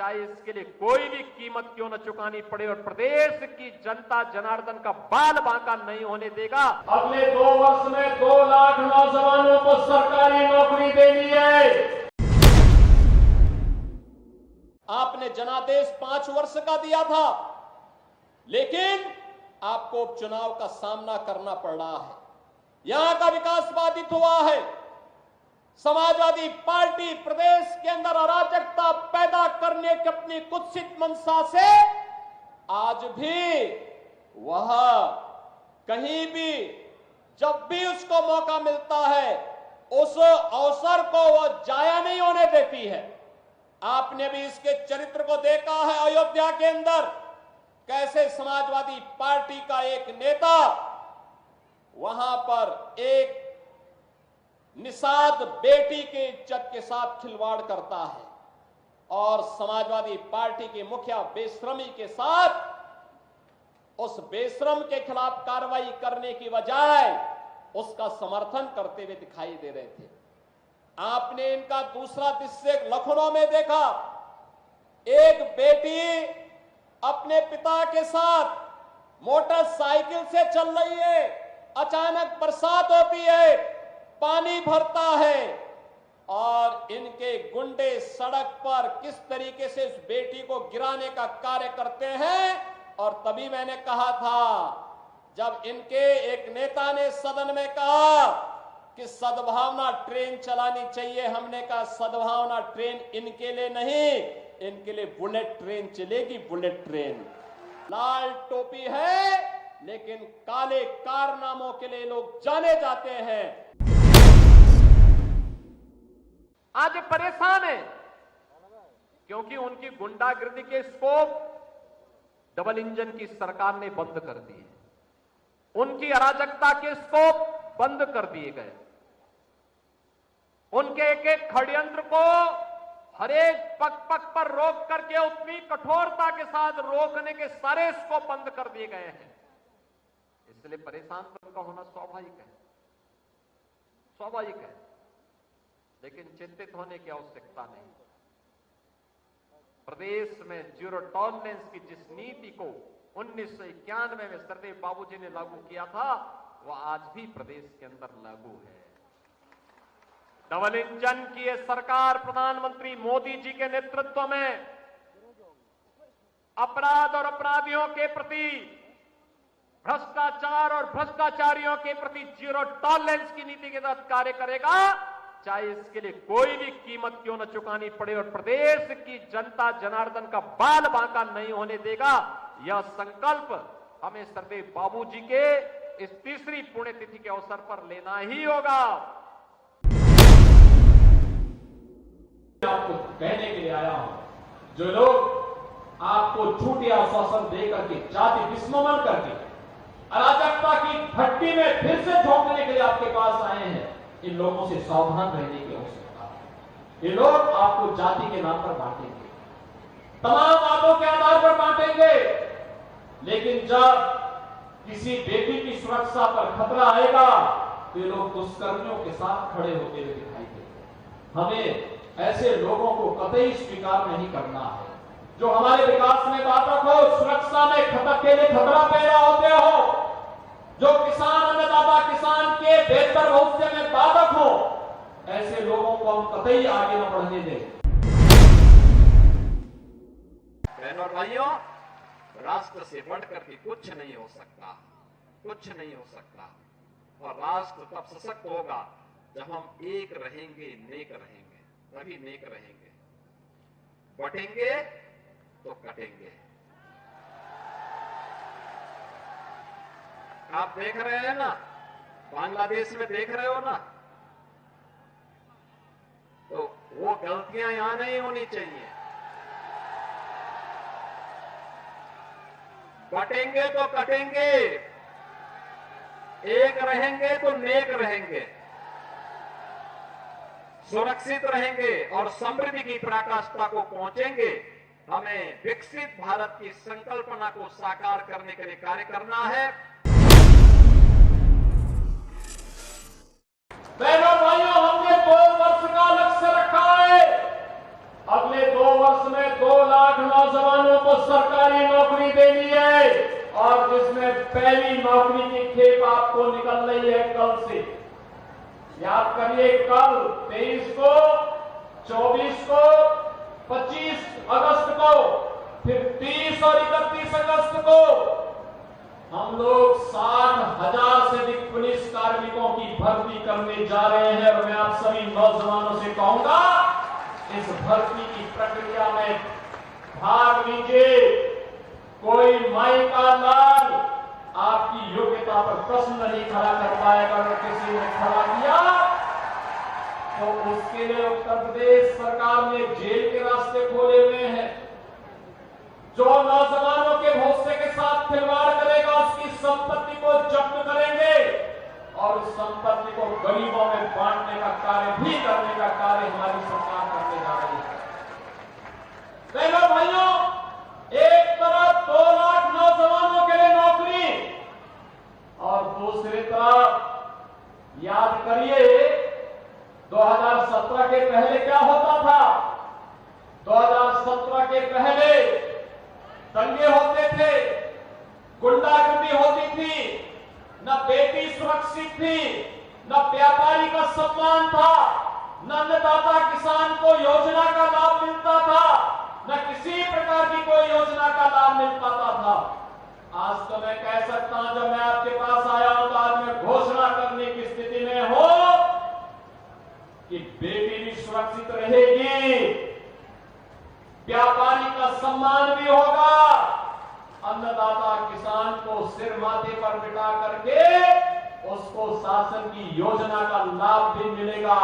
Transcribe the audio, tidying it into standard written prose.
चाहे इसके लिए कोई भी कीमत क्यों न चुकानी पड़े, और प्रदेश की जनता जनार्दन का बाल बांका नहीं होने देगा। अगले 2 वर्ष में 2 लाख नौजवानों को सरकारी नौकरी देनी है। आपने जनादेश 5 वर्ष का दिया था, लेकिन आपको उपचुनाव का सामना करना पड़ रहा है। यहां का विकास बाधित हुआ है। समाजवादी पार्टी प्रदेश के अंदर अराजकता पैदा करने की अपनी कुत्सित मंशा से आज भी वह कहीं भी जब भी उसको मौका मिलता है उस अवसर को वह जाया नहीं होने देती है। आपने भी इसके चरित्र को देखा है। अयोध्या के अंदर कैसे समाजवादी पार्टी का एक नेता वहां पर एक निषाद बेटी के इज्जत के साथ खिलवाड़ करता है, और समाजवादी पार्टी के मुखिया बेशर्मी के साथ उस बेशरम के खिलाफ कार्रवाई करने की बजाय उसका समर्थन करते हुए दिखाई दे रहे थे। आपने इनका दूसरा दृश्य लखनऊ में देखा। एक बेटी अपने पिता के साथ मोटरसाइकिल से चल रही है, अचानक बरसात होती है, पानी भरता है, और इनके गुंडे सड़क पर किस तरीके से उस बेटी को गिराने का कार्य करते हैं। और तभी मैंने कहा था, जब इनके एक नेता ने सदन में कहा कि सद्भावना ट्रेन चलानी चाहिए, हमने कहा सद्भावना ट्रेन इनके लिए नहीं, इनके लिए बुलेट ट्रेन चलेगी, बुलेट ट्रेन। लाल टोपी है, लेकिन काले कारनामों के लिए लोग जाने जाते हैं। आज परेशान है क्योंकि उनकी गुंडागिर्दी के स्कोप डबल इंजन की सरकार ने बंद कर दिए। उनकी अराजकता के स्कोप बंद कर दिए गए। उनके एक एक षड्यंत्र को हर एक पग पर रोक करके उतनी कठोरता के साथ रोकने के सारे स्कोप बंद कर दिए गए हैं। इसलिए परेशान तो उनका होना स्वाभाविक है, स्वाभाविक है, लेकिन चिंतित होने की आवश्यकता नहीं। प्रदेश में जीरो टॉलरेंस की जिस नीति को 1991 में सरदेव बाबूजी ने लागू किया था, वह आज भी प्रदेश के अंदर लागू है। डबल इंजन की यह सरकार प्रधानमंत्री मोदी जी के नेतृत्व में अपराध और अपराधियों के प्रति, भ्रष्टाचार और भ्रष्टाचारियों के प्रति जीरो टॉलरेंस की नीति के तहत कार्य करेगा, चाहे इसके लिए कोई भी कीमत क्यों न चुकानी पड़े, और प्रदेश की जनता जनार्दन का बाल बांका नहीं होने देगा। यह संकल्प हमें सरदेव बाबूजी के इस तीसरी पुण्यतिथि के अवसर पर लेना ही होगा। आपको कहने के लिए आया हूं, जो लोग आपको झूठे आश्वासन देकर के, जाति विस्मरण करके, अराजकता की भट्टी में फिर से झोंकने के लिए आपके पास आए हैं, इन लोगों से सावधान रहने की आवश्यकता है। ये लोग आपको जाति के नाम पर बांटेंगे, तमाम बातों के आधार पर बांटेंगे, लेकिन जब किसी बेटी की सुरक्षा पर खतरा आएगा तो ये लोग दुष्कर्मियों के साथ खड़े होते हुए दिखाई देंगे। हमें ऐसे लोगों को कतई स्वीकार नहीं करना है, जो हमारे विकास में बाधक हो, सुरक्षा में खतरे के लिए खतरा पैदा होते हो, जो किसान अन्नदाता किसान के बेहतर भविष्य में बाधक हो, ऐसे लोगों को हम कतई आगे न बढ़ने दें। बहनों और भाइयों, राष्ट्र से बढ़कर के कुछ नहीं हो सकता, कुछ नहीं हो सकता। और राष्ट्र तब सशक्त होगा जब हम एक रहेंगे, नेक रहेंगे, तभी नेक रहेंगे। बटेंगे तो कटेंगे। आप देख रहे हैं ना, बांग्लादेश में देख रहे हो ना, तो वो गलतियां यहां नहीं होनी चाहिए। बटेंगे तो कटेंगे, एक रहेंगे तो नेक रहेंगे, सुरक्षित रहेंगे और समृद्धि की पराकाष्ठा को पहुंचेंगे। हमें विकसित भारत की संकल्पना को साकार करने के लिए कार्य करना है। बहनों भाइयों, हमने 2 वर्ष का लक्ष्य रखा है। अगले 2 वर्ष में 2 लाख नौजवानों को सरकारी नौकरी देनी है और जिसमें पहली नौकरी की खेप आपको निकल रही है कल से। याद करिए, कल 23 को, 24 को, 25 अगस्त को, फिर 30 और 31 अगस्त को हम लोग 60,000 से अधिक पुलिस कार्मिकों की भर्ती करने जा रहे हैं। और मैं आप सभी नौजवानों से कहूंगा, इस भर्ती की प्रक्रिया में भाग लीजिए। कोई माई का लाल आपकी योग्यता पर प्रश्न नहीं खड़ा कर पाएगा। अगर किसी ने खड़ा किया तो उसके लिए उत्तर प्रदेश सरकार ने जेल के रास्ते खोले हुए हैं। जो नौजवानों के भविष्य के साथ खिलवाड़ करेगा उसकी संपत्ति को जब्त करेंगे और उस संपत्ति को गरीबों में बांटने का कार्य भी करने का कार्य हमारी सरकार करने जा रही है। बहनों भाइयों, एक तरफ 2 लाख नौजवानों के लिए नौकरी और दूसरी तरफ याद करिए 2017 के पहले क्या होता था। 2017 के पहले दंगे होते थे, गुंडागर्दी होती थी, न बेटी सुरक्षित थी, न व्यापारी का सम्मान था, न अन्नदाता किसान को योजना का लाभ मिलता था, न किसी प्रकार की कोई योजना का लाभ मिल पाता था। आज तो मैं कह सकता हूं, जब मैं आपके पास आया हूं तो आज मैं घोषणा करने की स्थिति में हूं कि बेटी भी सुरक्षित रहेगी, व्यापारी का सम्मान भी होगा, अन्नदाता किसान को सिर माथे पर बिठा करके उसको शासन की योजना का लाभ भी मिलेगा।